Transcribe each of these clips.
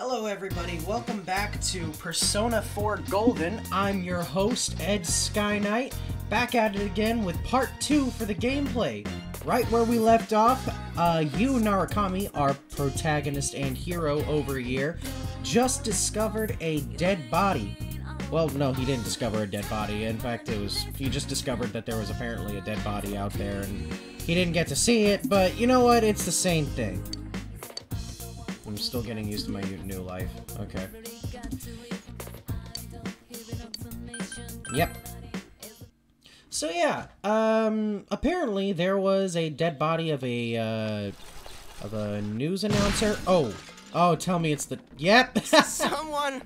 Hello everybody, welcome back to Persona 4 Golden. I'm your host, Ed Skyknight, back at it again with part 2 for the gameplay. Right where we left off, you, Narukami, our protagonist and hero over here, just discovered a dead body. Well, no, he didn't discover a dead body. In fact, he just discovered that there was apparently a dead body out there, and he didn't get to see it, but you know what? It's the same thing. I'm still getting used to my new life. Okay. Yep. So yeah, apparently there was a dead body of a news announcer. Oh, tell me it's the... Yep! Someone!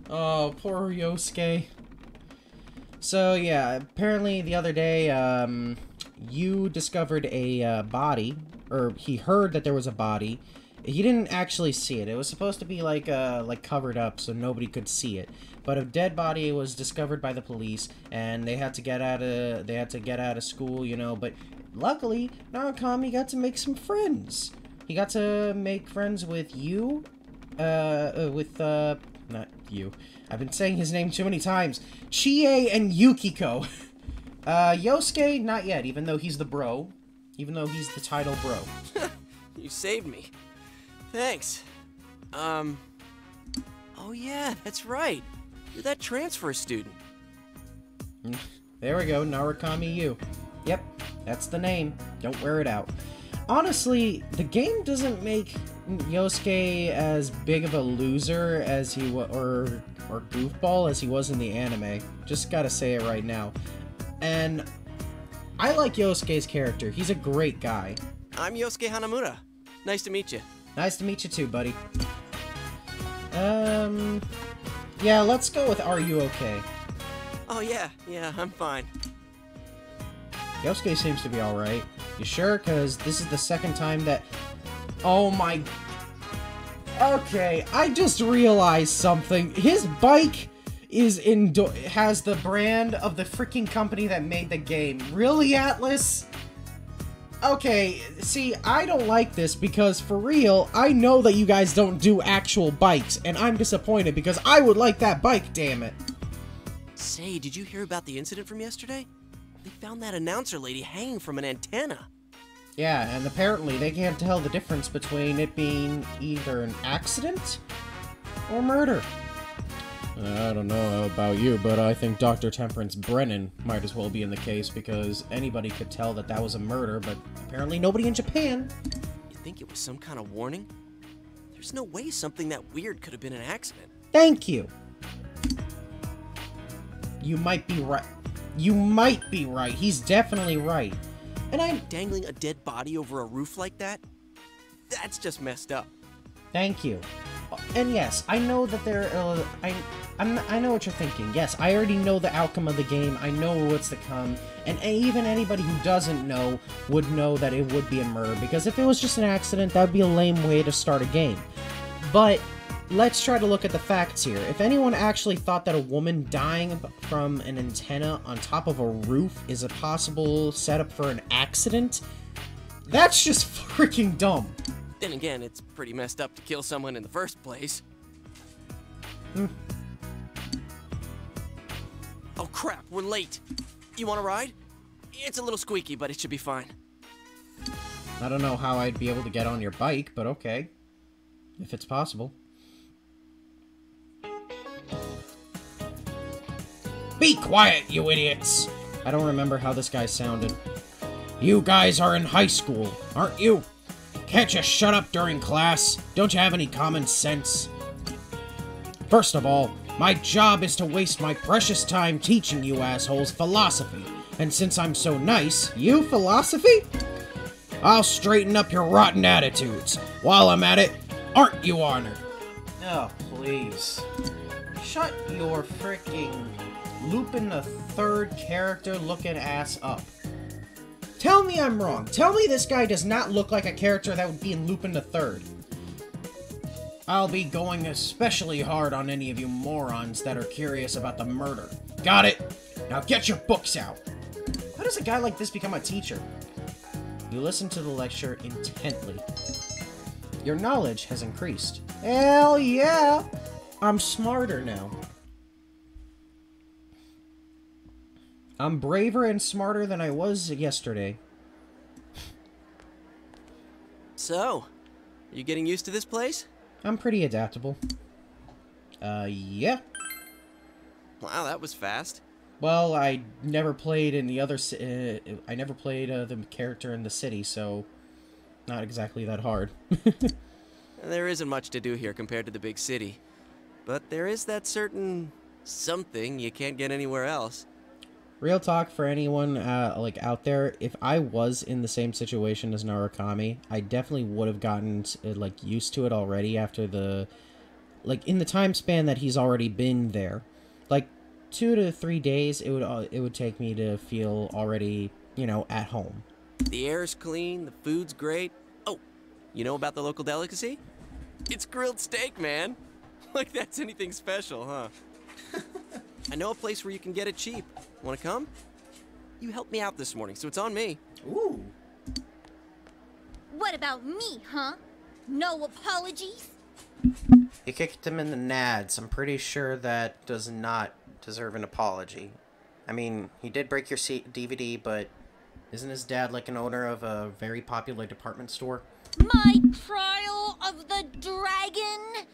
Oh, poor Yosuke. So yeah, apparently the other day, you discovered a body, or he heard that there was a body. He didn't actually see it. It was supposed to be like covered up so nobody could see it. But a dead body was discovered by the police, and they had to get out of school, you know. But luckily, Narukami got to make some friends. He got to make friends with you, not you. I've been saying his name too many times. Chie and Yukiko. Yosuke, not yet, even though he's the bro. Even though he's the title bro. You saved me. Thanks. Oh yeah, that's right. You're that transfer student. There we go, Narukami U. Yep, that's the name. Don't wear it out. Honestly, the game doesn't make Yosuke as big of a loser as he or goofball as he was in the anime. Just gotta say it right now. And I like Yosuke's character. He's a great guy. I'm Yosuke Hanamura. Nice to meet you. Nice to meet you too, buddy. Yeah, let's go with Are You Okay? Oh yeah, I'm fine. Yosuke seems to be alright. You sure? Because this is the second time that... Oh my... Okay, I just realized something. His bike has the brand of the freaking company that made the game. Really, Atlas? Okay, see, I don't like this because, for real, I know that you guys don't do actual bikes, and I'm disappointed because I would like that bike, damn it. Say, did you hear about the incident from yesterday? They found that announcer lady hanging from an antenna. Yeah, and apparently they can't tell the difference between it being either an accident or murder. I don't know about you, but I think Dr. Temperance Brennan might as well be in the case because anybody could tell that that was a murder, but apparently nobody in Japan. You think it was some kind of warning? There's no way something that weird could have been an accident. Thank you. You might be right. You might be right. He's definitely right. And I'm dangling a dead body over a roof like that? That's just messed up. Thank you. And yes, I know that I know what you're thinking. Yes, I already know the outcome of the game. I know what's to come. And even anybody who doesn't know would know that it would be a murder. Because if it was just an accident, that would be a lame way to start a game. But let's try to look at the facts here. If anyone actually thought that a woman dying from an antenna on top of a roof is a possible setup for an accident, that's just freaking dumb. Then again, it's pretty messed up to kill someone in the first place. Oh crap, we're late. You want to ride? It's a little squeaky, but it should be fine. I don't know how I'd be able to get on your bike, but okay. If it's possible. Be quiet, you idiots! I don't remember how this guy sounded. You guys are in high school, aren't you? Can't you shut up during class? Don't you have any common sense? First of all, my job is to waste my precious time teaching you assholes philosophy. And since I'm so nice, you philosophy? I'll straighten up your rotten attitudes. While I'm at it, aren't you honored? Oh, please. Shut your freaking Lupin the Third character looking ass up. Tell me I'm wrong. Tell me this guy does not look like a character that would be in Lupin the Third. I'll be going especially hard on any of you morons that are curious about the murder. Got it? Now get your books out. How does a guy like this become a teacher? You listen to the lecture intently. Your knowledge has increased. Hell yeah! I'm smarter now. I'm braver and smarter than I was yesterday. So, you getting used to this place? I'm pretty adaptable. Yeah. Wow, that was fast. Well, I never played in the other I never played the character in the city, so not exactly that hard. There isn't much to do here compared to the big city. But there is that certain something you can't get anywhere else. Real talk for anyone like out there, if I was in the same situation as Narukami, I definitely would have gotten like used to it already after the like in the time span that he's already been there. Like 2 to 3 days it would take me to feel already, you know, at home. The air's clean, the food's great. Oh, you know about the local delicacy? It's grilled steak, man. Like that's anything special, huh? I know a place where you can get it cheap. Wanna come? You helped me out this morning, so it's on me. Ooh. What about me, huh? No apologies? You kicked him in the nads. I'm pretty sure that does not deserve an apology. I mean, he did break your DVD, but isn't his dad like an owner of a very popular department store? My trial of the dragon?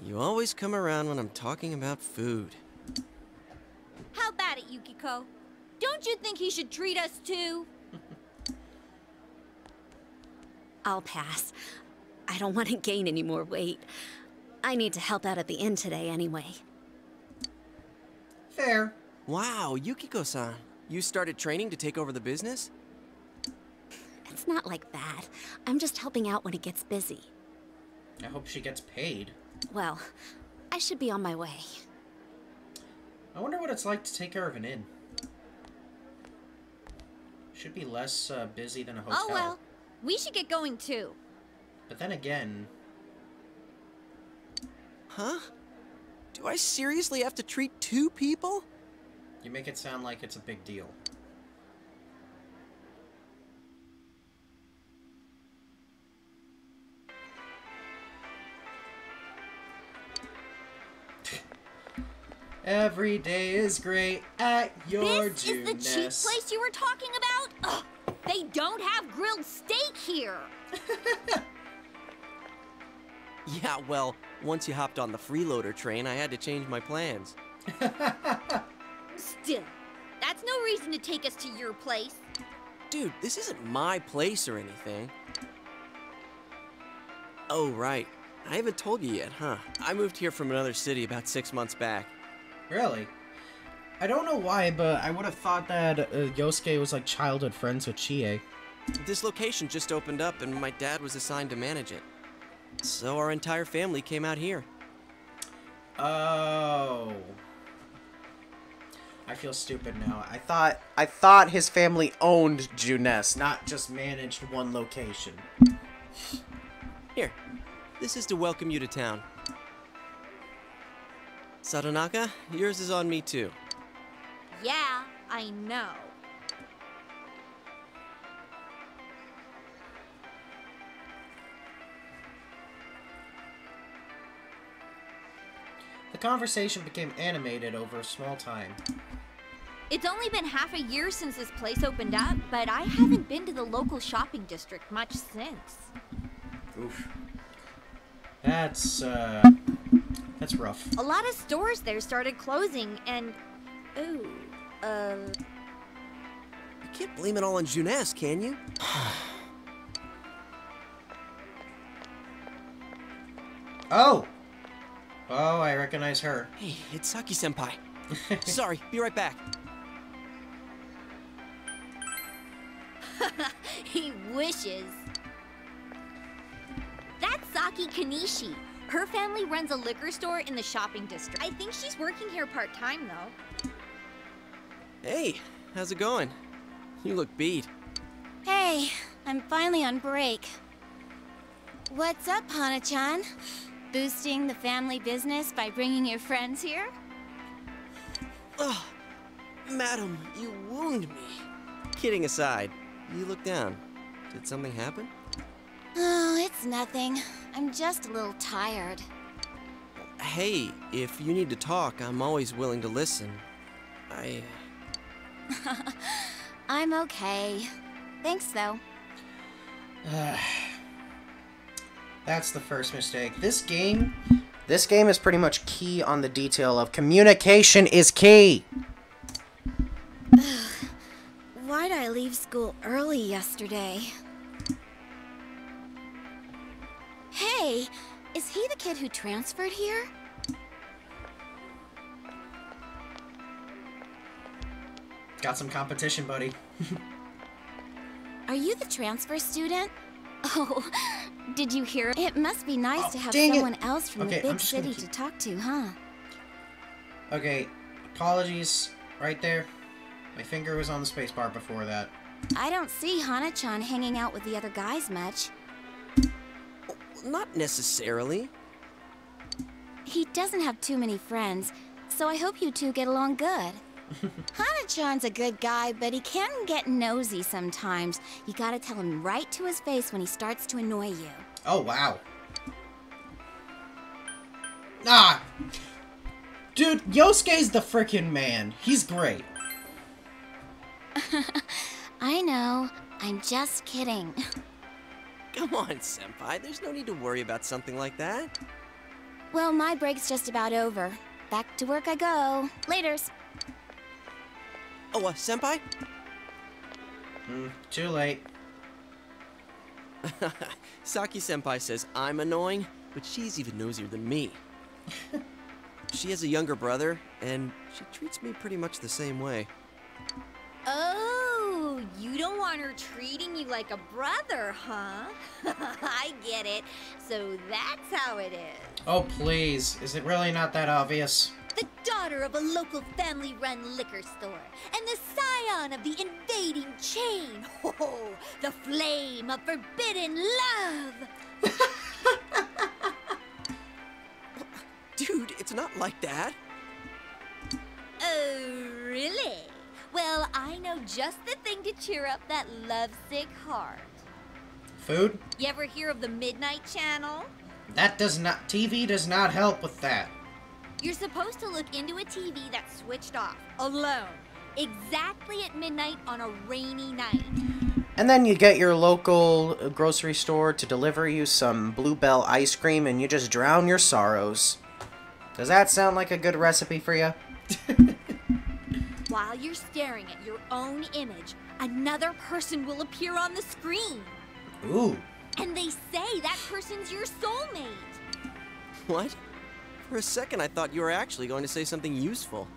You always come around when I'm talking about food. How about it, Yukiko? Don't you think he should treat us too? I'll pass. I don't want to gain any more weight. I need to help out at the inn today anyway. Fair. Wow, Yukiko-san. You started training to take over the business? It's not like that. I'm just helping out when it gets busy. I hope she gets paid. Well, I should be on my way. I wonder what it's like to take care of an inn. Should be less busy than a hotel. Oh well, we should get going too. But then again... Huh? Do I seriously have to treat 2 people? You make it sound like it's a big deal. Every day is great at your This is the cheap Juness. place you were talking about? Ugh, they don't have grilled steak here. Yeah, well, once you hopped on the freeloader train, I had to change my plans. Still, that's no reason to take us to your place. Dude, this isn't my place or anything. Oh, right. I haven't told you yet, huh? I moved here from another city about 6 months back. Really? I don't know why, but I would have thought that Yosuke was like childhood friends with Chie. This location just opened up and my dad was assigned to manage it. So our entire family came out here. Oh. I feel stupid now. I thought his family owned Juness, not just managed one location. Here, this is to welcome you to town. Satonaka, yours is on me too. Yeah, I know. The conversation became animated over a small time. It's only been half a year since this place opened up, but I haven't been to the local shopping district much since. Oof. That's rough. A lot of stores there started closing, and... Ooh, You can't blame it all on Juness, can you? Oh! Oh, I recognize her. Hey, it's Saki-senpai. Sorry, be right back. he wishes. That's Saki Kanishi. Her family runs a liquor store in the shopping district. I think she's working here part-time, though. Hey, how's it going? You look beat. Hey, I'm finally on break. What's up, Hana-chan? Boosting the family business by bringing your friends here? Ugh, madam, you wound me. Kidding aside, you look down. Did something happen? Oh, it's nothing. I'm just a little tired. Hey, if you need to talk, I'm always willing to listen. I'm okay. Thanks, though. That's the first mistake. This game is pretty much key on the detail of communication is key. Why'd I leave school early yesterday? Hey, is he the kid who transferred here? Got some competition, buddy. Are you the transfer student? Oh, did you hear? It must be nice to have dang it. someone else from Okay, the I'm big just gonna city to talk to, huh? Okay, apologies. Right there. My finger was on the spacebar before that. I don't see Hana-chan hanging out with the other guys much. Not necessarily. He doesn't have too many friends, so I hope you two get along good. Hana-chan's a good guy, but he can get nosy sometimes. You gotta tell him right to his face when he starts to annoy you. Oh, wow. Ah! Dude, Yosuke's the frickin' man. He's great. I know. I'm just kidding. Come on, Senpai. There's no need to worry about something like that. Well, my break's just about over. Back to work I go. Laters. Oh, Senpai? Too late. Saki-senpai says I'm annoying, but she's even nosier than me. She has a younger brother, and she treats me pretty much the same way. Oh, you don't want her treating you like a brother, huh? I get it. So that's how it is. Oh, please. Is it really not that obvious? The daughter of a local family-run liquor store, and the scion of the invading chain. Oh, the flame of forbidden love. Dude, it's not like that. Oh, really? Well, I know just the thing to cheer up that lovesick heart. Food? You ever hear of the Midnight Channel? That does not... TV does not help with that. You're supposed to look into a TV that's switched off, alone, exactly at midnight on a rainy night. And then you get your local grocery store to deliver you some Bluebell ice cream and you just drown your sorrows. Does that sound like a good recipe for you? While you're staring at your own image, another person will appear on the screen. Ooh. And they say that person's your soulmate. What? For a second, I thought you were actually going to say something useful.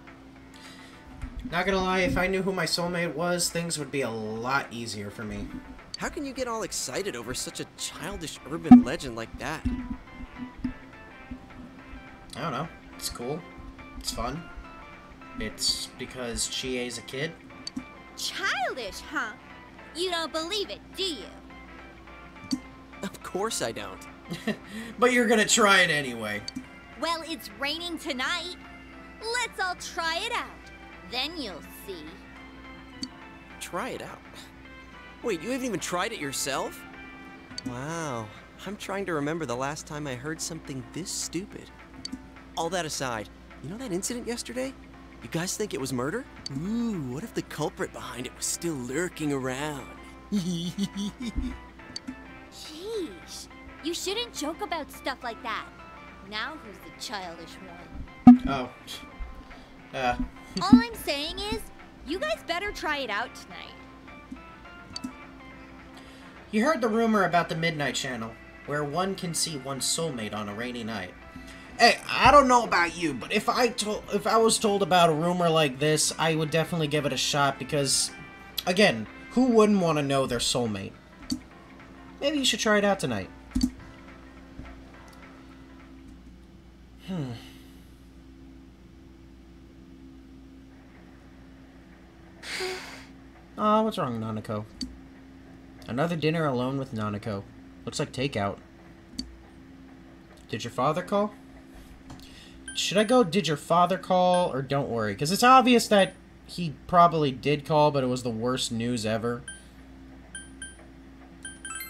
Not gonna lie, if I knew who my soulmate was, things would be a lot easier for me. How can you get all excited over such a childish urban legend like that? I don't know. It's cool. It's fun. It's because Chie's a kid. Childish, huh? You don't believe it, do you? Of course I don't. But you're gonna try it anyway. Well, it's raining tonight. Let's all try it out. Then you'll see. Try it out. Wait, you haven't even tried it yourself? Wow. I'm trying to remember the last time I heard something this stupid. All that aside, you know that incident yesterday? You guys think it was murder? Ooh, what if the culprit behind it was still lurking around? Sheesh. You shouldn't joke about stuff like that. Now who's the childish one? Oh. All I'm saying is, you guys better try it out tonight. You heard the rumor about the Midnight Channel, where one can see one's soulmate on a rainy night. Hey, I don't know about you, but if I was told about a rumor like this, I would definitely give it a shot because, again, who wouldn't want to know their soulmate? Maybe you should try it out tonight. Aw, what's wrong, Nanako? Another dinner alone with Nanako. Looks like takeout. Did your father call? Should I go, did your father call, or don't worry? Because it's obvious that he probably did call, but it was the worst news ever.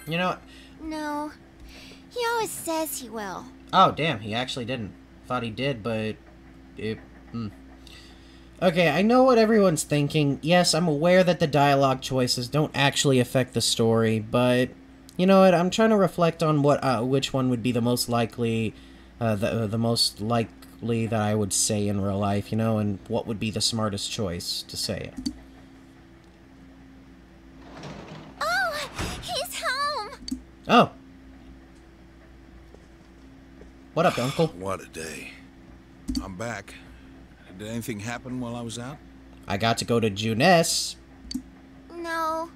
You know, No. He always says he will. Oh, damn, he actually didn't. Thought he did, but... Okay, I know what everyone's thinking. Yes, I'm aware that the dialogue choices don't actually affect the story, but... You know what, I'm trying to reflect on which one would be the most likely... the most likely that I would say in real life, you know, and what would be the smartest choice to say it. Oh, he's home! Oh! What up, Uncle? What a day. I'm back. Did anything happen while I was out? I got to go to Juness. No.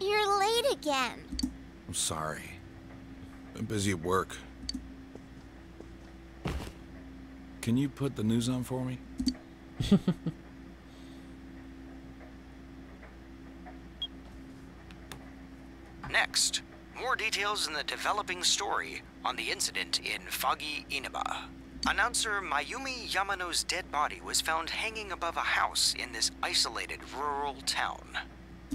You're late again. I'm sorry. Been busy at work. Can you put the news on for me? Next, more details in the developing story on the incident in Foggy Inaba. Announcer Mayumi Yamano's dead body was found hanging above a house in this isolated rural town.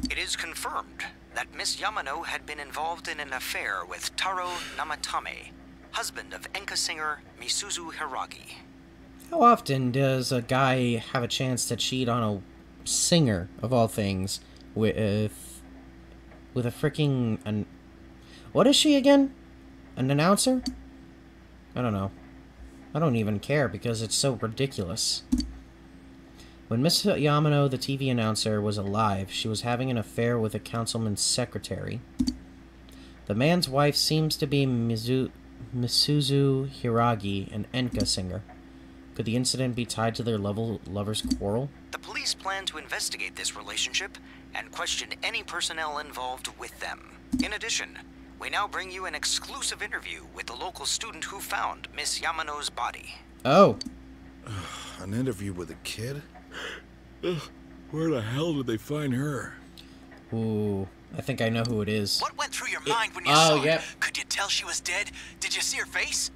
It is confirmed that Miss Yamano had been involved in an affair with Taro Namatame, husband of enka singer Misuzu Hiragi. How often does a guy have a chance to cheat on a singer, of all things, with a freaking... What is she again? An announcer? I don't know. I don't even care because it's so ridiculous. When Miss Yamano, the TV announcer, was alive, she was having an affair with a councilman's secretary. The man's wife seems to be Misuzu Hiragi, an enka singer. Could the incident be tied to their lovers' quarrel? The police plan to investigate this relationship and question any personnel involved with them. In addition, we now bring you an exclusive interview with the local student who found Miss Yamano's body. Oh. An interview with a kid? Where the hell did they find her? Ooh, I think I know who it is. What went through your mind when you saw her? Yep. Could you tell she was dead? Did you see her face?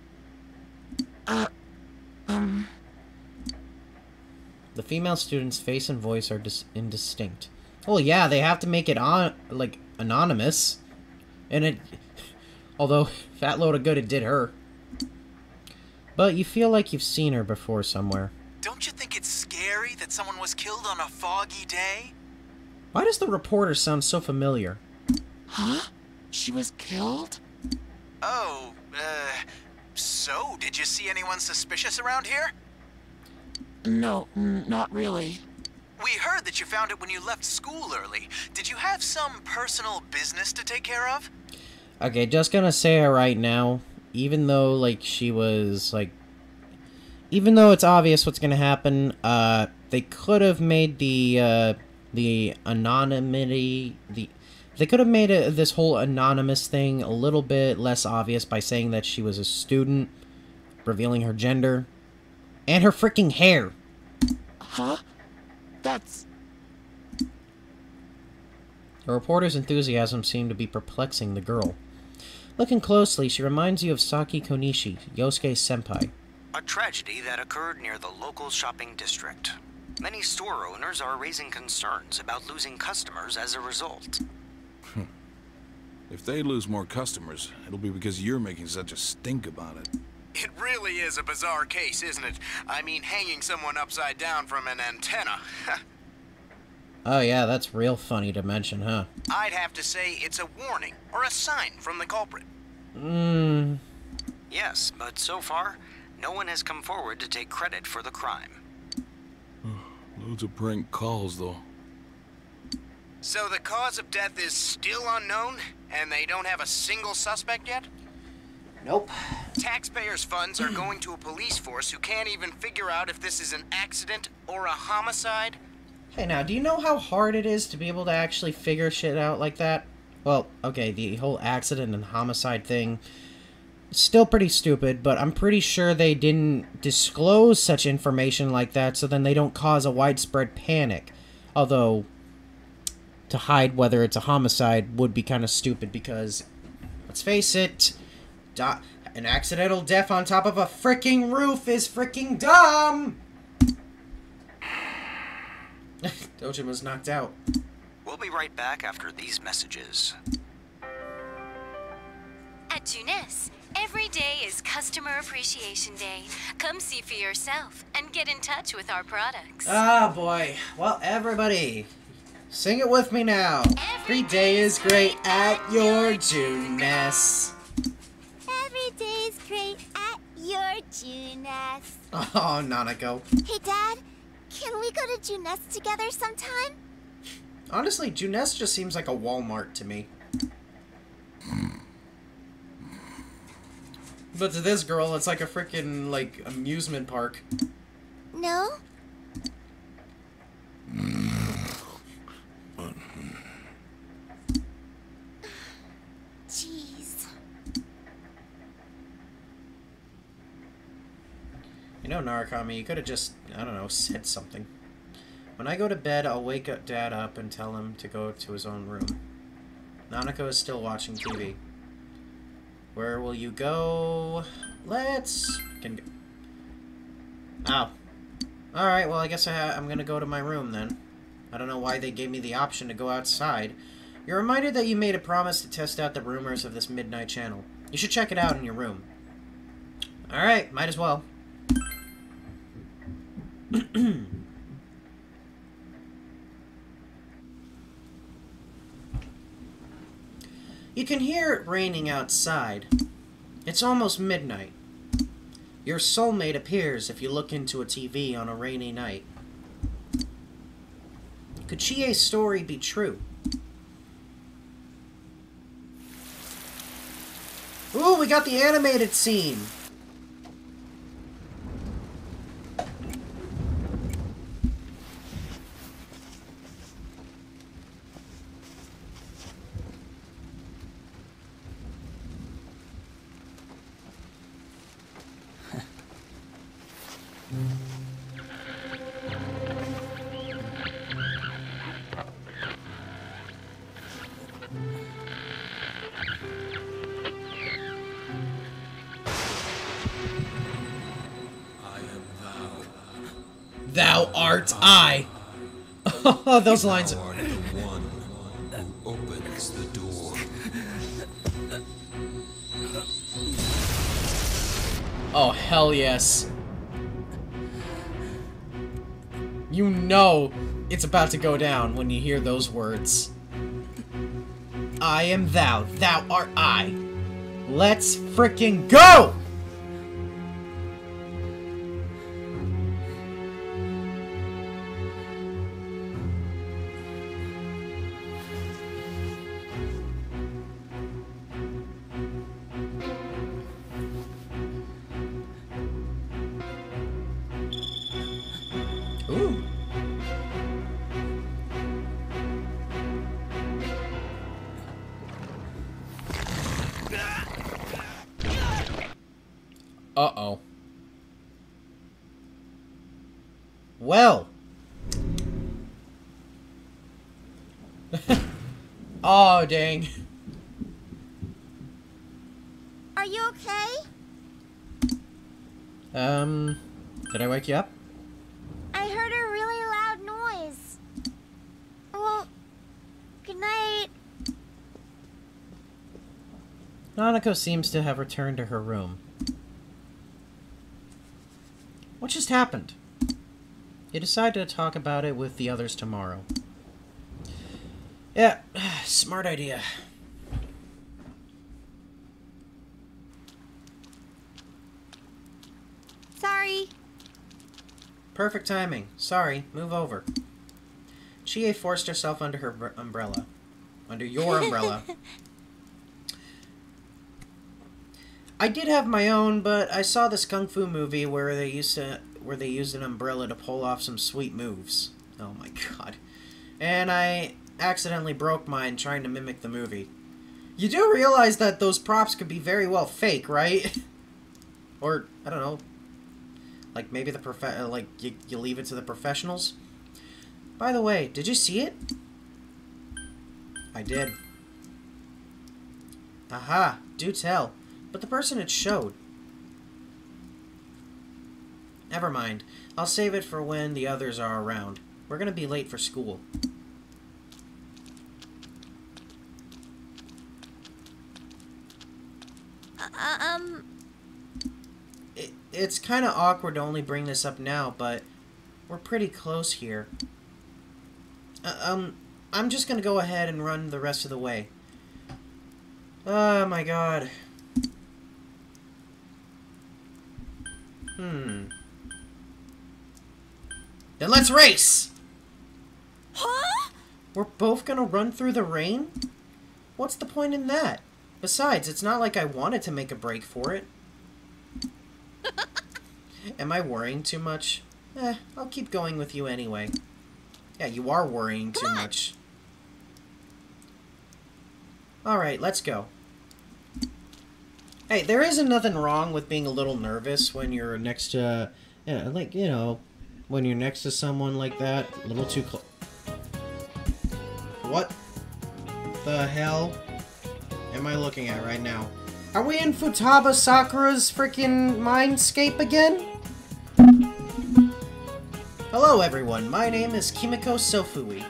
The female student's face and voice are indistinct. Well, yeah, they have to make it anonymous. And it... Although, fat load of good it did her. But you feel like you've seen her before somewhere. Don't you think it's scary that someone was killed on a foggy day? Why does the reporter sound so familiar? Huh? She was killed? Oh, so did you see anyone suspicious around here? No, not really. We heard that you found it when you left school early. Did you have some personal business to take care of? Okay, just gonna say it right now. Even though, like, she was, like... Even though it's obvious what's gonna happen, they could have made the anonymity... They could have made this whole anonymous thing a little bit less obvious by saying that she was a student, revealing her gender, and her freaking hair. Huh? That's... The reporter's enthusiasm seemed to be perplexing the girl. Looking closely, she reminds you of Saki Konishi, Yosuke's senpai. A tragedy that occurred near the local shopping district. Many store owners are raising concerns about losing customers as a result. If they lose more customers, it'll be because you're making such a stink about it. It really is a bizarre case, isn't it? I mean, hanging someone upside down from an antenna. Oh yeah, that's real funny to mention, huh? I'd have to say it's a warning, or a sign from the culprit. Yes, but so far, no one has come forward to take credit for the crime. Loads of prank calls, though. So the cause of death is still unknown, and they don't have a single suspect yet? Nope. Taxpayers' funds are going to a police force who can't even figure out if this is an accident or a homicide? Hey, now, do you know how hard it is to be able to actually figure shit out like that? Well, okay, the whole accident and homicide thing, still pretty stupid, but I'm pretty sure they didn't disclose such information like that so then they don't cause a widespread panic. Although, to hide whether it's a homicide would be kind of stupid because, let's face it, an accidental death on top of a freaking roof is freaking dumb! Dojin was knocked out. We'll be right back after these messages. At Juness, every day is Customer Appreciation Day. Come see for yourself and get in touch with our products. Ah, boy. Well, everybody, sing it with me now. Every day is great at your Juness. Every day's great at your Juness. Oh, Nanako. Hey, Dad, can we go to Juness together sometime? Honestly, Juness just seems like a Walmart to me. But to this girl, it's like a freaking, like, amusement park. No? Jeez. You know, Narukami, you could have just, I don't know, said something. When I go to bed, I'll wake up Dad up and tell him to go to his own room. Nanako is still watching TV. Where will you go? Let's... Ow. Alright, well, I guess I'm gonna go to my room, then. I don't know why they gave me the option to go outside. You're reminded that you made a promise to test out the rumors of this midnight channel. You should check it out in your room. Alright, might as well. You can hear it raining outside. It's almost midnight. Your soulmate appears if you look into a TV on a rainy night. Could Chie's story be true? Ooh, we got the animated scene! Thou art I. Oh, those lines. Thou art the one who opens the door. Oh, hell yes. You know it's about to go down when you hear those words. I am thou, thou art I. Let's frickin' go! Ooh. Uh-oh. Well. Oh, dang. Are you okay? Did I wake you up? I heard a really loud noise. Well, good night. Nanako seems to have returned to her room. What just happened? You decided to talk about it with the others tomorrow. Yeah, smart idea. Sorry. Perfect timing. Sorry, move over. Chie forced herself under her umbrella. Under your umbrella. I did have my own, but I saw this kung fu movie where they used an umbrella to pull off some sweet moves. Oh my god. And I accidentally broke mine trying to mimic the movie. You do realize that those props could be very well fake, right? Or, I don't know. Like, maybe the you leave it to the professionals? By the way, did you see it? I did. Aha, do tell. But the person it showed. Never mind. I'll save it for when the others are around. We're gonna be late for school. It's kind of awkward to only bring this up now, but we're pretty close here. I'm just gonna go ahead and run the rest of the way. Oh my god. Then let's race! Huh? We're both gonna run through the rain? What's the point in that? Besides, it's not like I wanted to make a break for it. Am I worrying too much? I'll keep going with you anyway. Yeah, you are worrying too much. Alright, let's go. Hey, there isn't nothing wrong with being a little nervous when you're next to... like, you know, when you're next to someone like that. A little too close. What the hell am I looking at right now? Are we in Futaba Sakura's freaking mindscape again? Hello everyone, my name is Kimiko Sofui.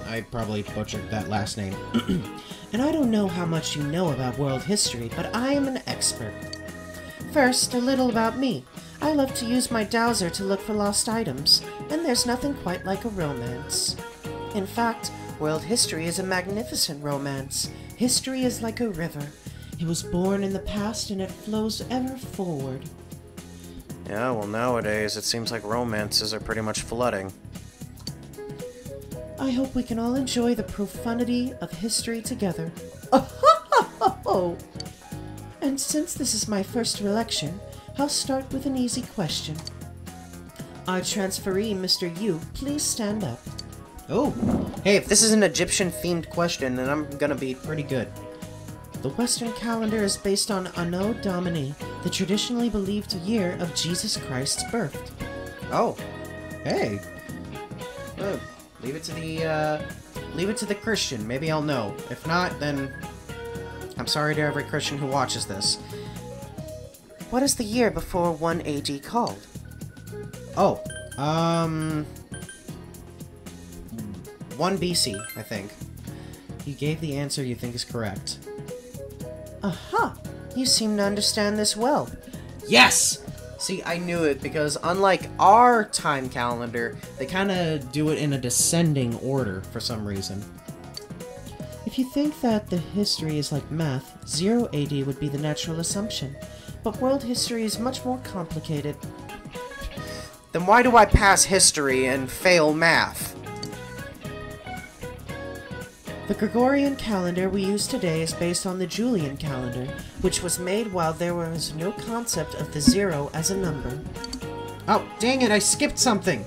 I probably butchered that last name. And I don't know how much you know about world history, but I am an expert. First, a little about me. I love to use my dowser to look for lost items, and there's nothing quite like a romance. In fact, world history is a magnificent romance. History is like a river. It was born in the past and it flows ever forward. Yeah, well nowadays it seems like romances are pretty much flooding. I hope we can all enjoy the profundity of history together. Oh! And since this is my first election, I'll start with an easy question. Our transferee, Mr. Yu, please stand up. Oh, hey, if this is an Egyptian-themed question, then I'm gonna be pretty good. The Western calendar is based on Anno Domini, the traditionally believed year of Jesus Christ's birth. Oh, hey. Leave it to the Christian. Maybe I'll know. If not, then I'm sorry to every Christian who watches this. What is the year before 1 AD called? Oh, 1 BC, I think. You gave the answer you think is correct. Aha! You seem to understand this well. Yes! See, I knew it, because unlike our time calendar, they kind of do it in a descending order for some reason. If you think that the history is like math, 0 AD would be the natural assumption. But world history is much more complicated. Then why do I pass history and fail math? The Gregorian calendar we use today is based on the Julian calendar, which was made while there was no concept of the 0 as a number. Oh, dang it, I skipped something!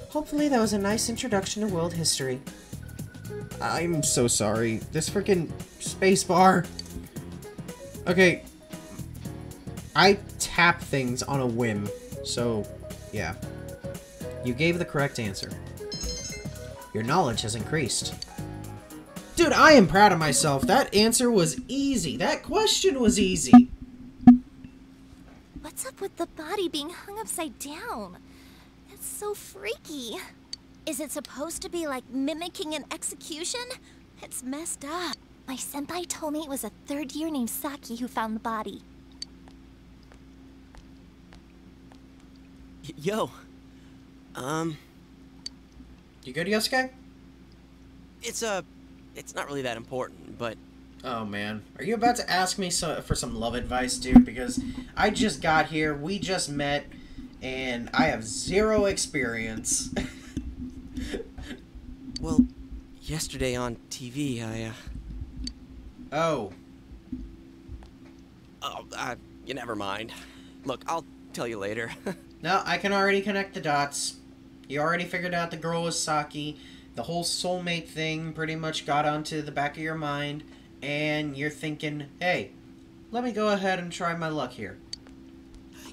Hopefully that was a nice introduction to world history. I'm so sorry. This freaking spacebar. Okay. I tap things on a whim, so yeah. You gave the correct answer. Your knowledge has increased. Dude, I am proud of myself. That answer was easy. That question was easy. What's up with the body being hung upside down? That's so freaky. Is it supposed to be like mimicking an execution? It's messed up. My senpai told me it was a third year named Saki who found the body. Yo. You good, Yosuke? It's not really that important, but... Oh, man. Are you about to ask me for some love advice, dude? Because I just got here, we just met, and I have 0 experience. Well, yesterday on TV, Oh. Oh, you never mind. Look, I'll tell you later. No, I can already connect the dots. You already figured out the girl was Saki. The whole soulmate thing pretty much got onto the back of your mind, and you're thinking, hey, let me go ahead and try my luck here.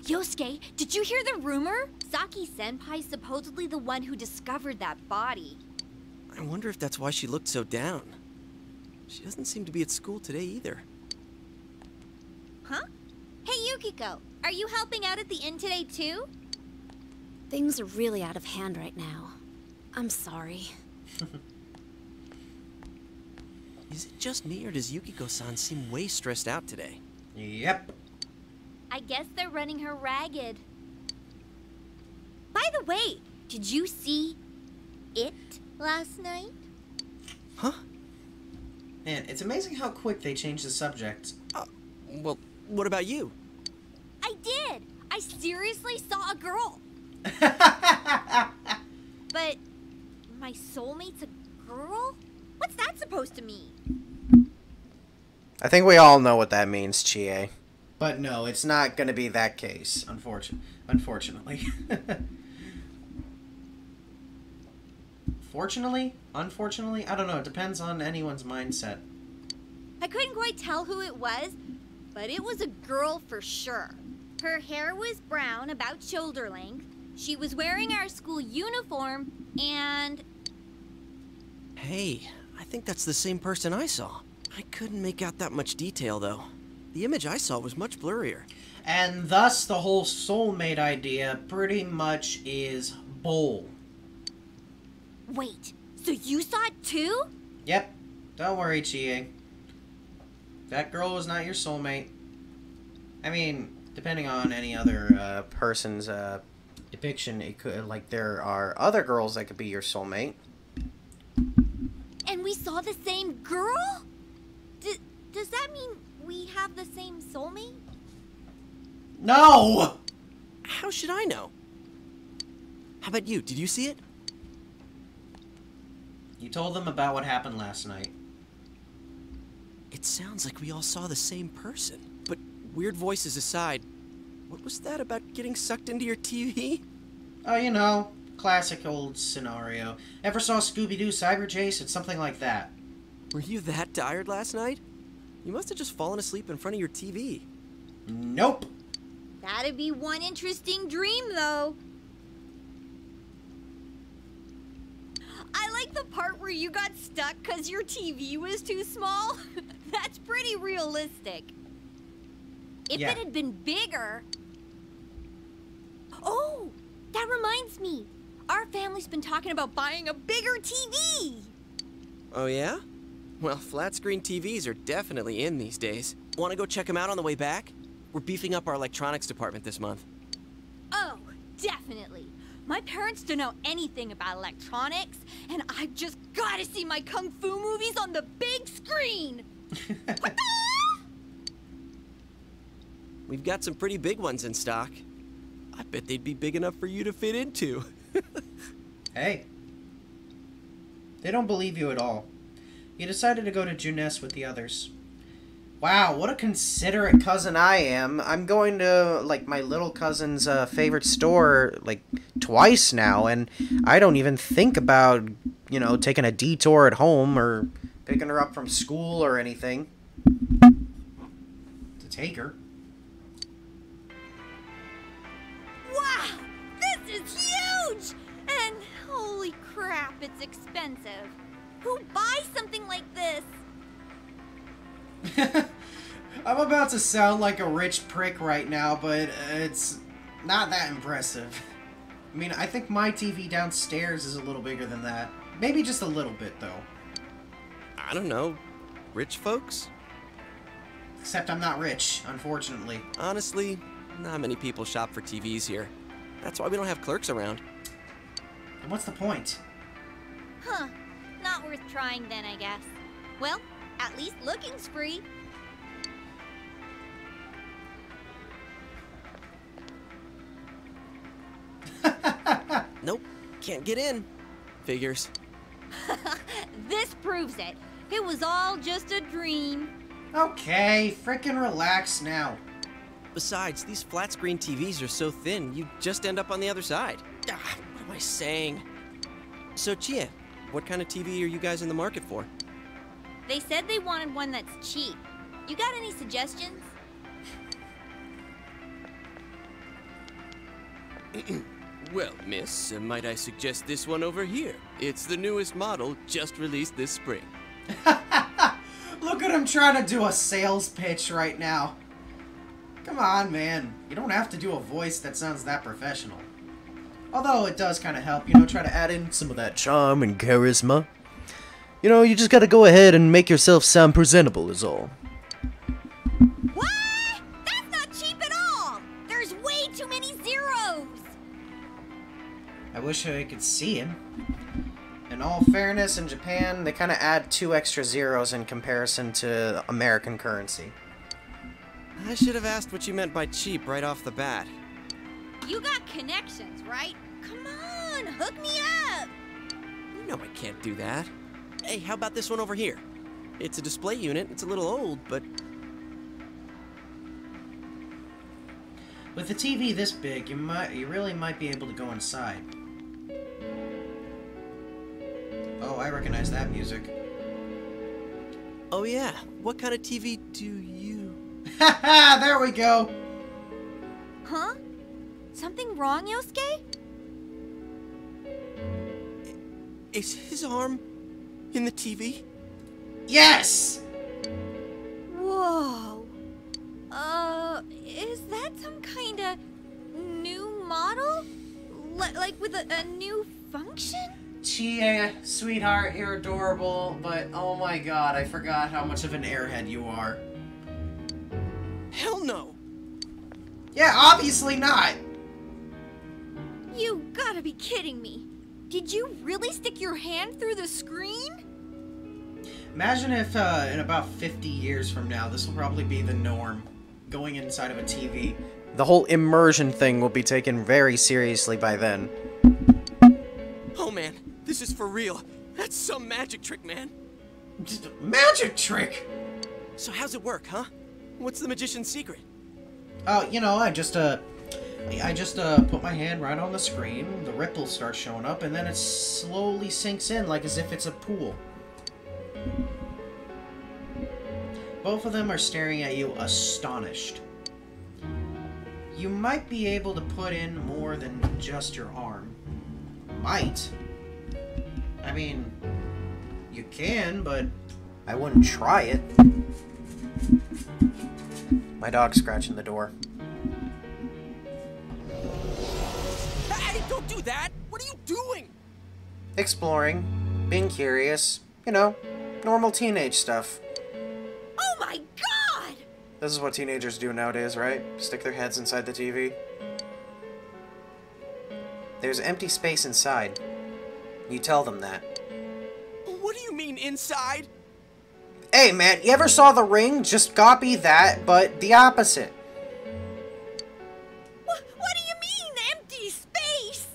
Yosuke, did you hear the rumor? Saki-senpai's supposedly the one who discovered that body. I wonder if that's why she looked so down. She doesn't seem to be at school today either. Huh? Hey, Yukiko, are you helping out at the inn today too? Things are really out of hand right now. I'm sorry. Is it just me, or does Yukiko-san seem way stressed out today? Yep. I guess they're running her ragged. By the way, did you see it last night? Huh? Man, it's amazing how quick they change the subject. Well, what about you? I did. I seriously saw a girl. But my soulmate's a girl? What's that supposed to mean? I think we all know what that means, Chie. But no, it's not going to be that case, unfortunately. Fortunately? Unfortunately? I don't know. It depends on anyone's mindset. I couldn't quite tell who it was, but it was a girl for sure. Her hair was brown, about shoulder length. She was wearing our school uniform, and... Hey, I think that's the same person I saw. I couldn't make out that much detail, though. The image I saw was much blurrier. And thus, the whole soulmate idea pretty much is bull. Wait, so you saw it too? Yep. Don't worry, Chie. That girl was not your soulmate. I mean, depending on any other person's depiction, it could, like, there are other girls that could be your soulmate. And we saw the same girl? Does that mean we have the same soulmate? No! How should I know? How about you? Did you see it? You told them about what happened last night. It sounds like we all saw the same person. But weird voices aside, what was that about getting sucked into your TV? Oh, you know, classic old scenario. Ever saw Scooby-Doo Cyber Chase? It's something like that. Were you that tired last night? You must have just fallen asleep in front of your TV. Nope. That'd be one interesting dream, though. I like the part where you got stuck because your TV was too small. That's pretty realistic. If it had been bigger... Oh, that reminds me. Our family's been talking about buying a bigger TV. Oh, yeah? Well, flat-screen TVs are definitely in these days. Want to go check them out on the way back? We're beefing up our electronics department this month. Oh, definitely. My parents don't know anything about electronics, and I've just got to see my kung fu movies on the big screen. We've got some pretty big ones in stock. I bet they'd be big enough for you to fit into. Hey. They don't believe you at all. You decided to go to Juness with the others. Wow, what a considerate cousin I am. I'm going to, like, my little cousin's favorite store, like, twice now, and I don't even think about, you know, taking a detour at home or picking her up from school or anything. To take her. Wow, this is huge! And holy crap, it's expensive. Who buys something like this? I'm about to sound like a rich prick right now, but it's not that impressive. I mean, I think my TV downstairs is a little bigger than that. Maybe just a little bit, though. I don't know. Rich folks? Except I'm not rich, unfortunately. Honestly, not many people shop for TVs here. That's why we don't have clerks around. And what's the point? Huh. Not worth trying then, I guess. Well, at least looking's free. Nope, can't get in. Figures. This proves it. It was all just a dream. Okay, frickin' relax now. Besides, these flat-screen TVs are so thin, you just end up on the other side. What am I saying? So, Chia, what kind of TV are you guys in the market for? They said they wanted one that's cheap. You got any suggestions? Well, miss, might I suggest this one over here? It's the newest model, just released this spring. Look at him trying to do a sales pitch right now. Come on, man. You don't have to do a voice that sounds that professional. Although it does kind of help, you know, try to add in some of that charm and charisma. You know, you just gotta go ahead and make yourself sound presentable is all. What? That's not cheap at all! I wish I could see him. In all fairness, in Japan, they kind of add 2 extra zeros in comparison to American currency. I should have asked what you meant by cheap right off the bat. You got connections, right? Come on, hook me up! You know I can't do that. Hey, how about this one over here? It's a display unit. It's a little old, but... With a TV this big, you really might be able to go inside. Oh, I recognize that music. Oh yeah, what kind of TV do you... Haha, there we go! Huh? Something wrong, Yosuke? Is his arm in the TV? Yes! Whoa. Is that some kind of new model? Like with a new function? Chie, sweetheart, you're adorable, but oh my god, I forgot how much of an airhead you are. Hell no! Yeah, obviously not! You gotta be kidding me. Did you really stick your hand through the screen? Imagine if, in about 50 years from now, this will probably be the norm. Going inside of a TV. The whole immersion thing will be taken very seriously by then. Oh man, this is for real. That's some magic trick, man. Just a magic trick? So how's it work, huh? What's the magician's secret? Oh, you know, I just put my hand right on the screen, the ripples start showing up, and then it slowly sinks in, like as if it's a pool. Both of them are staring at you, astonished. You might be able to put in more than just your arm. Might. I mean, you can, but I wouldn't try it. My dog's scratching the door. Hey, don't do that! What are you doing? Exploring. Being curious. You know, normal teenage stuff. Oh my god! This is what teenagers do nowadays, right? Stick their heads inside the TV. There's empty space inside. You tell them that. What do you mean, inside? Hey, man, you ever saw The Ring? Just copy that, but the opposite. What do you mean, empty space?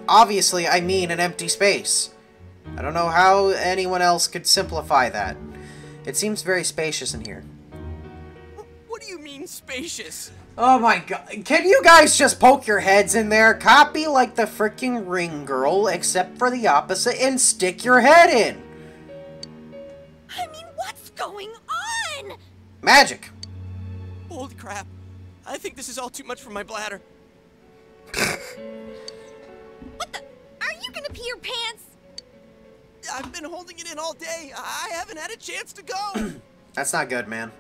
Obviously, I mean an empty space. I don't know how anyone else could simplify that. It seems very spacious in here. What do you mean, spacious? Oh my god. Can you guys just poke your heads in there? Copy like the freaking Ring girl, except for the opposite, and stick your head in. I mean, what's going on? Magic. Holy crap. I think this is all too much for my bladder. What the? Are you gonna pee your pants? I've been holding it in all day. I haven't had a chance to go. That's not good, man.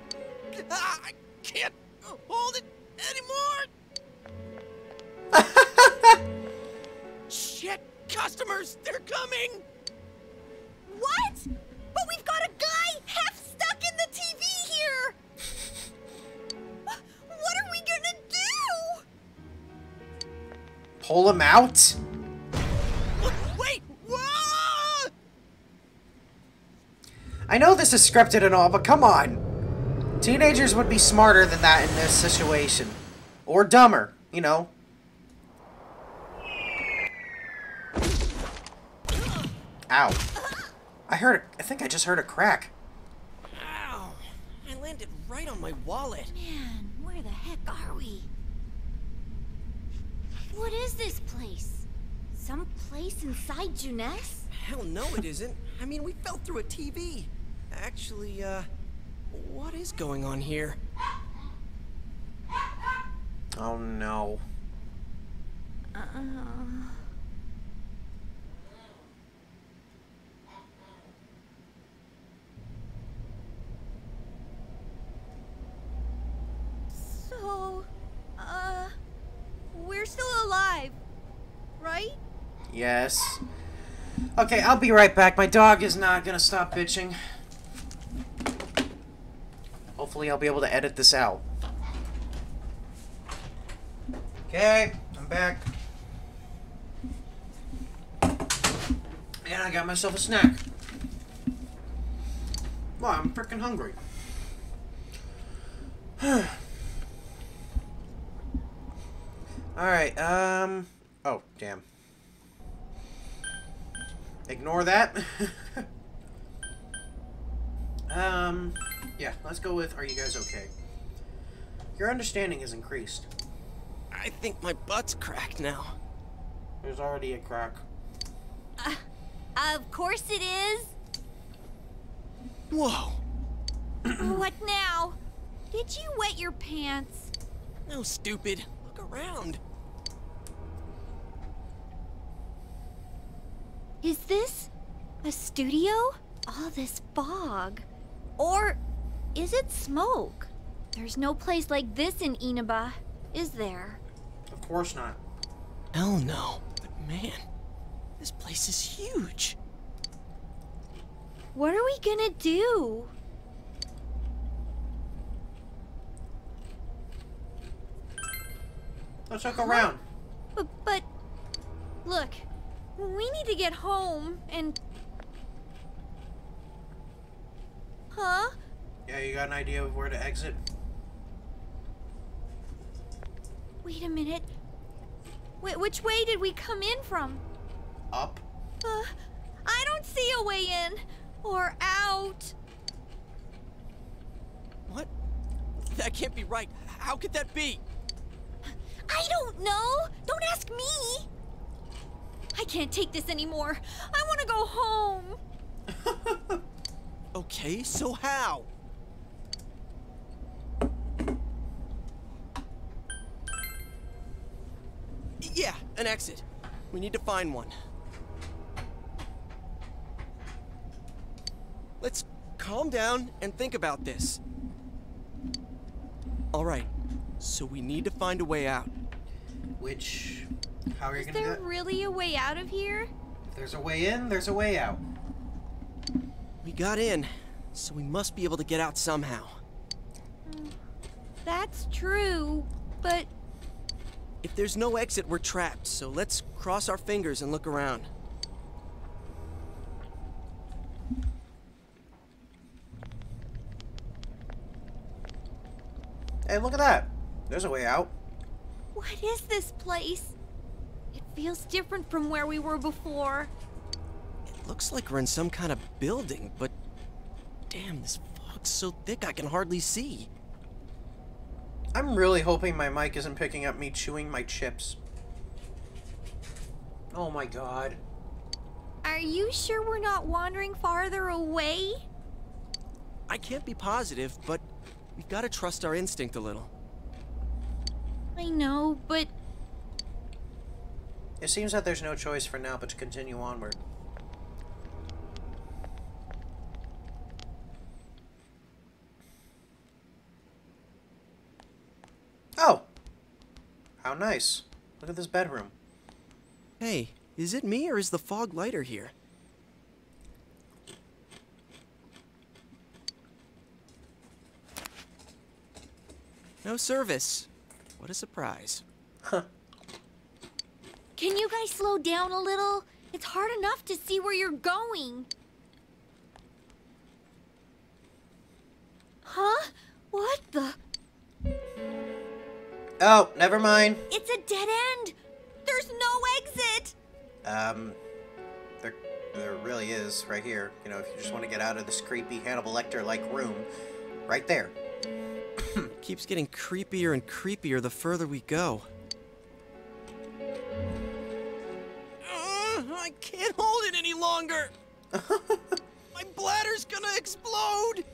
I can't hold it anymore. Shit, customers, they're coming. What? But we've got a guy half stuck in the TV here. What are we gonna do? Pull him out? Wait, whoa! I know this is scripted and all, but come on. Teenagers would be smarter than that in this situation. Or dumber, you know. Ow. I think I just heard a crack. Ow. I landed right on my wallet. Man, where the heck are we? What is this place? Some place inside Juness? Hell no it isn't. I mean, we fell through a TV. Actually, what is going on here? Oh no. So, we're still alive, right? Yes. Okay, I'll be right back. My dog is not gonna stop bitching. Hopefully I'll be able to edit this out. Okay, I'm back. And I got myself a snack. Wow, I'm freaking hungry. Alright, oh, damn. Ignore that. Yeah, let's go with, are you guys okay? Your understanding has increased. I think my butt's cracked now. There's already a crack. Of course it is. Whoa. What now? Did you wet your pants? No, stupid. Look around. Is this a studio? All this fog. Or is it smoke? There's no place like this in Inaba, is there? Of course not. Hell no. But man, this place is huge. What are we gonna do? Let's look around. But, look, we need to get home and... Huh? Yeah, you got an idea of where to exit? Wait a minute. Which way did we come in from? Up. I don't see a way in or out. What? That can't be right. How could that be? I don't know. Don't ask me. I can't take this anymore. I want to go home. Okay, so how? Yeah, an exit. We need to find one. Let's calm down and think about this. All right, so we need to find a way out. Which... How are you Is gonna do there that? really a way out of here? If there's a way in, there's a way out. We got in, so we must be able to get out somehow. That's true, but... If there's no exit, we're trapped, so let's cross our fingers and look around. Hey, look at that. There's a way out. What is this place? It feels different from where we were before. It looks like we're in some kind of building, but damn, this fog's so thick I can hardly see. I'm really hoping my mic isn't picking up me chewing my chips. Oh my god. Are you sure we're not wandering farther away? I can't be positive, but we've got to trust our instinct a little. I know, but... It seems that there's no choice for now but to continue onward. Oh! How nice. Look at this bedroom. Hey, is it me or is the fog lighter here? No service. What a surprise. Huh. Can you guys slow down a little? It's hard enough to see where you're going. Huh? What the... Oh, never mind. It's a dead end! There's no exit! There really is, right here. You know, if you just want to get out of this creepy Hannibal Lecter-like room, right there. It keeps getting creepier and creepier the further we go. I can't hold it any longer! My bladder's gonna explode!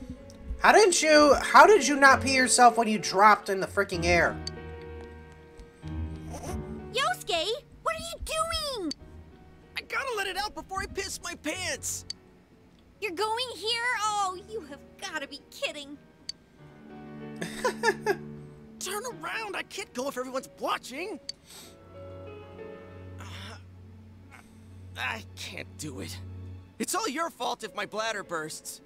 How did you not pee yourself when you dropped in the freaking air? Yosuke, what are you doing? I gotta let it out before I piss my pants! You're going here? Oh, you have gotta be kidding. Turn around! I can't go if everyone's watching! I can't do it. It's all your fault if my bladder bursts.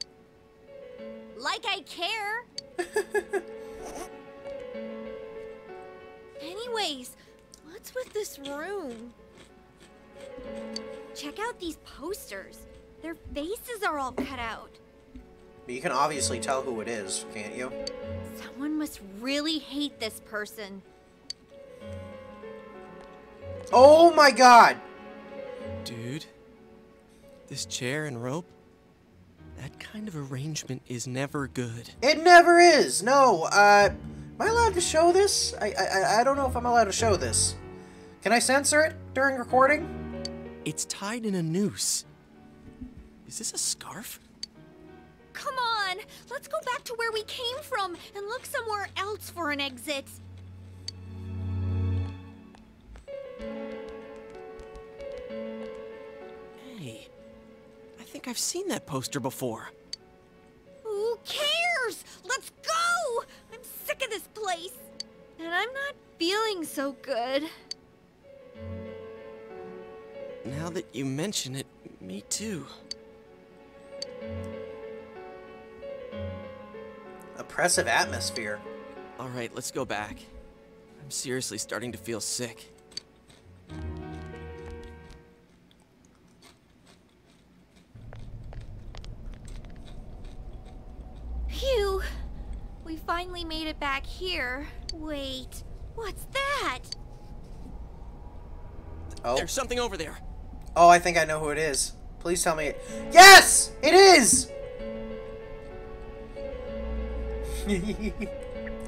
Like I care. Anyways, let's is with this room? Check out these posters. Their faces are all cut out. But you can obviously tell who it is, can't you? Someone must really hate this person. Oh my god! Dude, this chair and rope, that kind of arrangement is never good. It never is! No, am I allowed to show this? I don't know if I'm allowed to show this. Can I censor it during recording? It's tied in a noose. Is this a scarf? Come on, let's go back to where we came from and look somewhere else for an exit. Hey, I think I've seen that poster before. Who cares? Let's go! I'm sick of this place. And I'm not feeling so good. Now that you mention it, me too. Oppressive atmosphere. All right, let's go back. I'm seriously starting to feel sick. Phew. We finally made it back here. Wait, what's that? Oh. There's something over there. Oh, I think I know who it is. Please tell me it. Yes! It is!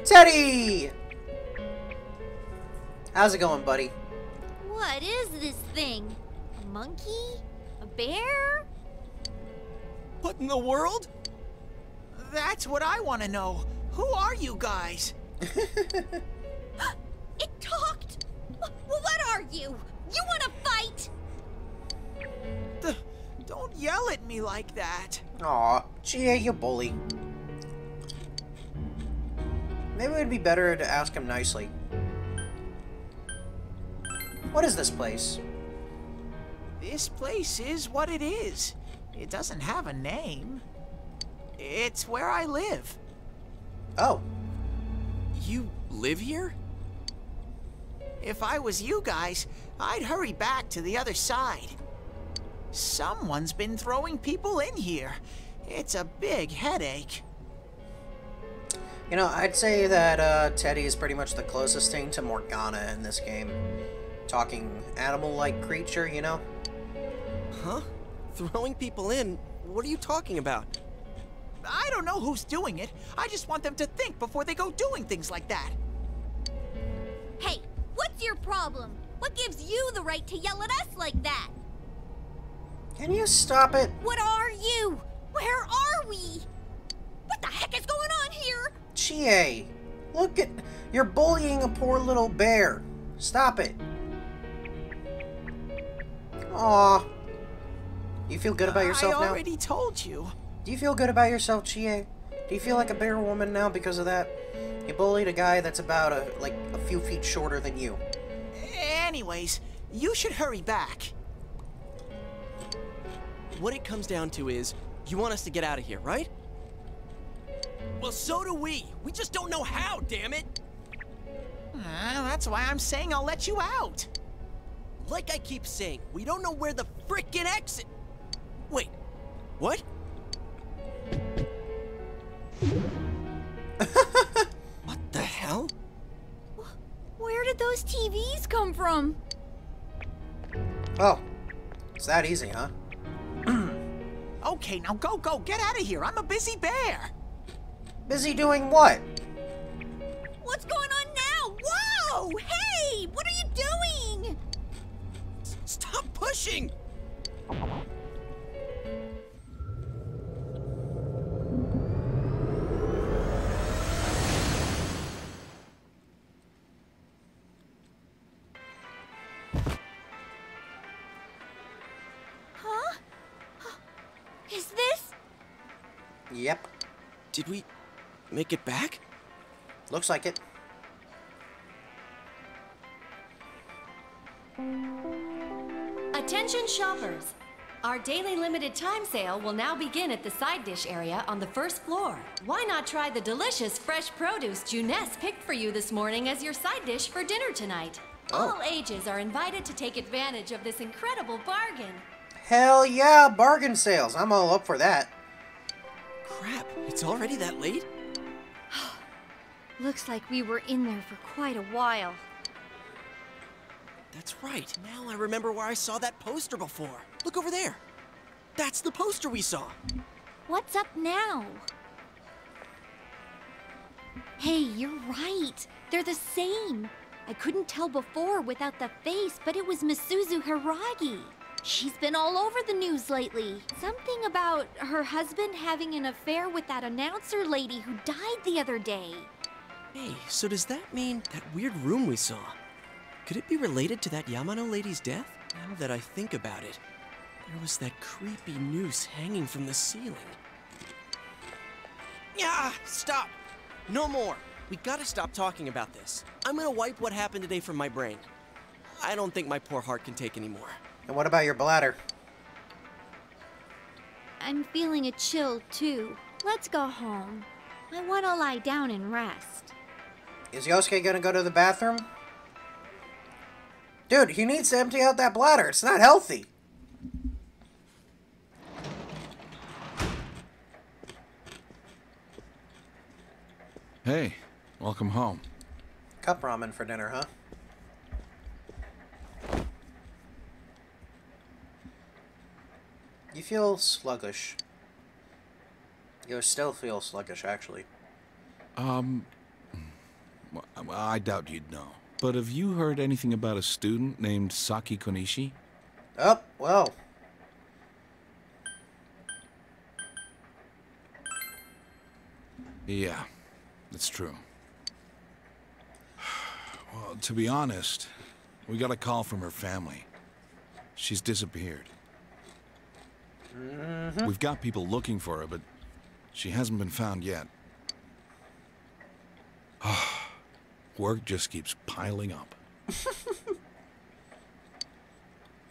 Teddy! How's it going, buddy? What is this thing? A monkey? A bear? What in the world? That's what I want to know. Who are you guys? It talked! What are you? You want to fight? Don't yell at me like that. Aw, GA, you bully. Maybe it would be better to ask him nicely. What is this place? This place is what it is. It doesn't have a name. It's where I live. Oh. You live here? If I was you guys, I'd hurry back to the other side. Someone's been throwing people in here. It's a big headache. You know, I'd say that Teddy is pretty much the closest thing to Morgana in this game. Talking animal-like creature, you know? Huh? Throwing people in? What are you talking about? I don't know who's doing it. I just want them to think before they go doing things like that. Hey, what's your problem? What gives you the right to yell at us like that? Can you stop it? What are you? Where are we? What the heck is going on here? GA, look at... You're bullying a poor little bear. Stop it. Aw. You feel good about yourself now? I already told you. Do you feel good about yourself, GA? Do you feel like a bear woman now because of that? You bullied a guy that's about a few feet shorter than you. Anyways, you should hurry back. What it comes down to is, you want us to get out of here, right? Well, so do we. We just don't know how, damn it. That's why I'm saying I'll let you out. Like I keep saying, we don't know where the frickin' exit... Wait, what? What the hell? Where did those TVs come from? Oh, it's that easy, huh? Okay, now go, get out of here. I'm a busy bear. Busy doing what? What's going on now? Whoa! Hey! What are you doing? Stop pushing! Huh? Is this? Yep. Did we make it back? Looks like it. Attention shoppers! Our daily limited time sale will now begin at the side dish area on the first floor. Why not try the delicious fresh produce Juness picked for you this morning as your side dish for dinner tonight? All ages are invited to take advantage of this incredible bargain. Hell yeah, bargain sales. I'm all up for that. Crap, it's already that late? Looks like we were in there for quite a while. That's right. Now I remember where I saw that poster before. Look over there. That's the poster we saw. What's up now? Hey, you're right. They're the same. I couldn't tell before without the face, but it was Misuzu Hiragi. She's been all over the news lately. Something about her husband having an affair with that announcer lady who died the other day. Hey, so does that mean that weird room we saw? Could it be related to that Yamano lady's death? Now that I think about it, there was that creepy noose hanging from the ceiling. Yeah, stop! No more! We gotta stop talking about this. I'm gonna wipe what happened today from my brain. I don't think my poor heart can take any more. And what about your bladder? I'm feeling a chill, too. Let's go home. I want to lie down and rest. Is Yosuke gonna go to the bathroom? Dude, he needs to empty out that bladder. It's not healthy. Hey, welcome home. Cup ramen for dinner, huh? You feel sluggish. You still feel sluggish, actually. I doubt you'd know. But have you heard anything about a student named Saki Konishi? Oh, well. Yeah, that's true. Well, to be honest, we got a call from her family. She's disappeared. We've got people looking for her, but she hasn't been found yet. Work just keeps piling up.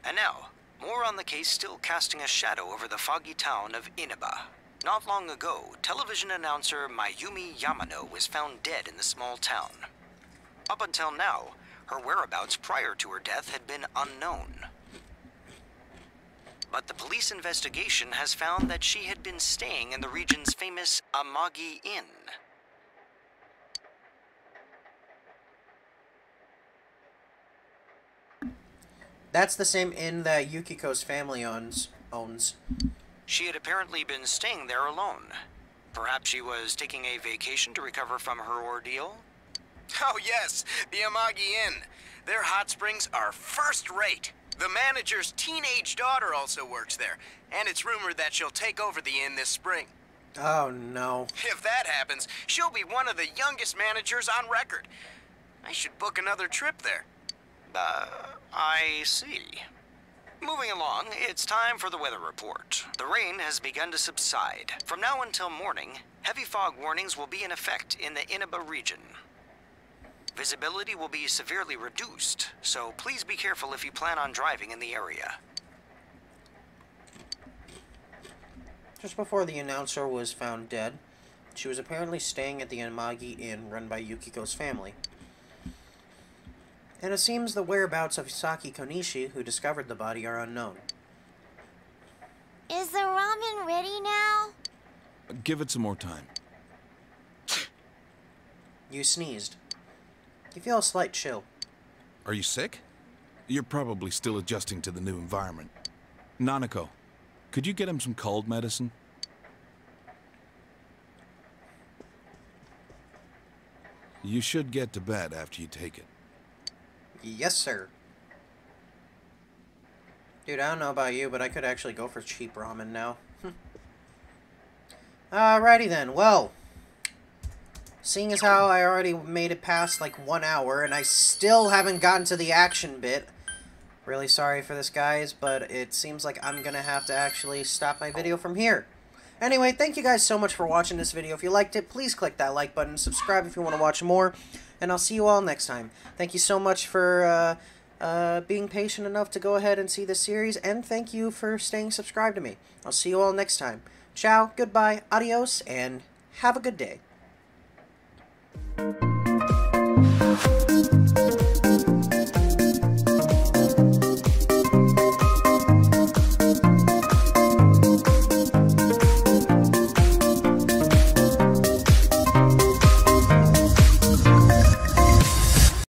And now, more on the case still casting a shadow over the foggy town of Inaba. Not long ago, television announcer Mayumi Yamano was found dead in the small town. Up until now, her whereabouts prior to her death had been unknown. But the police investigation has found that she had been staying in the region's famous Amagi Inn. That's the same inn that Yukiko's family owns. She had apparently been staying there alone. Perhaps she was taking a vacation to recover from her ordeal? Oh yes, the Amagi Inn. Their hot springs are first rate. The manager's teenage daughter also works there, and it's rumored that she'll take over the inn this spring. Oh no. If that happens, she'll be one of the youngest managers on record. I should book another trip there. I see. Moving along, it's time for the weather report. The rain has begun to subside. From now until morning, heavy fog warnings will be in effect in the Inaba region. Visibility will be severely reduced, so please be careful if you plan on driving in the area. Just before the announcer was found dead, she was apparently staying at the Amagi Inn run by Yukiko's family. And it seems the whereabouts of Saki Konishi, who discovered the body, are unknown. Is the ramen ready now? Give it some more time. You sneezed. You feel a slight chill. Are you sick? You're probably still adjusting to the new environment. Nanako, could you get him some cold medicine? You should get to bed after you take it. Yes, sir. Dude, I don't know about you, but I could actually go for cheap ramen now. Alrighty then, well. Seeing as how I already made it past like 1 hour, and I still haven't gotten to the action bit. Really sorry for this, guys, but it seems like I'm gonna have to actually stop my video from here. Anyway, thank you guys so much for watching this video. If you liked it, please click that like button, subscribe if you want to watch more, and I'll see you all next time. Thank you so much for being patient enough to go ahead and see this series, and thank you for staying subscribed to me. I'll see you all next time. Ciao, goodbye, adios, and have a good day.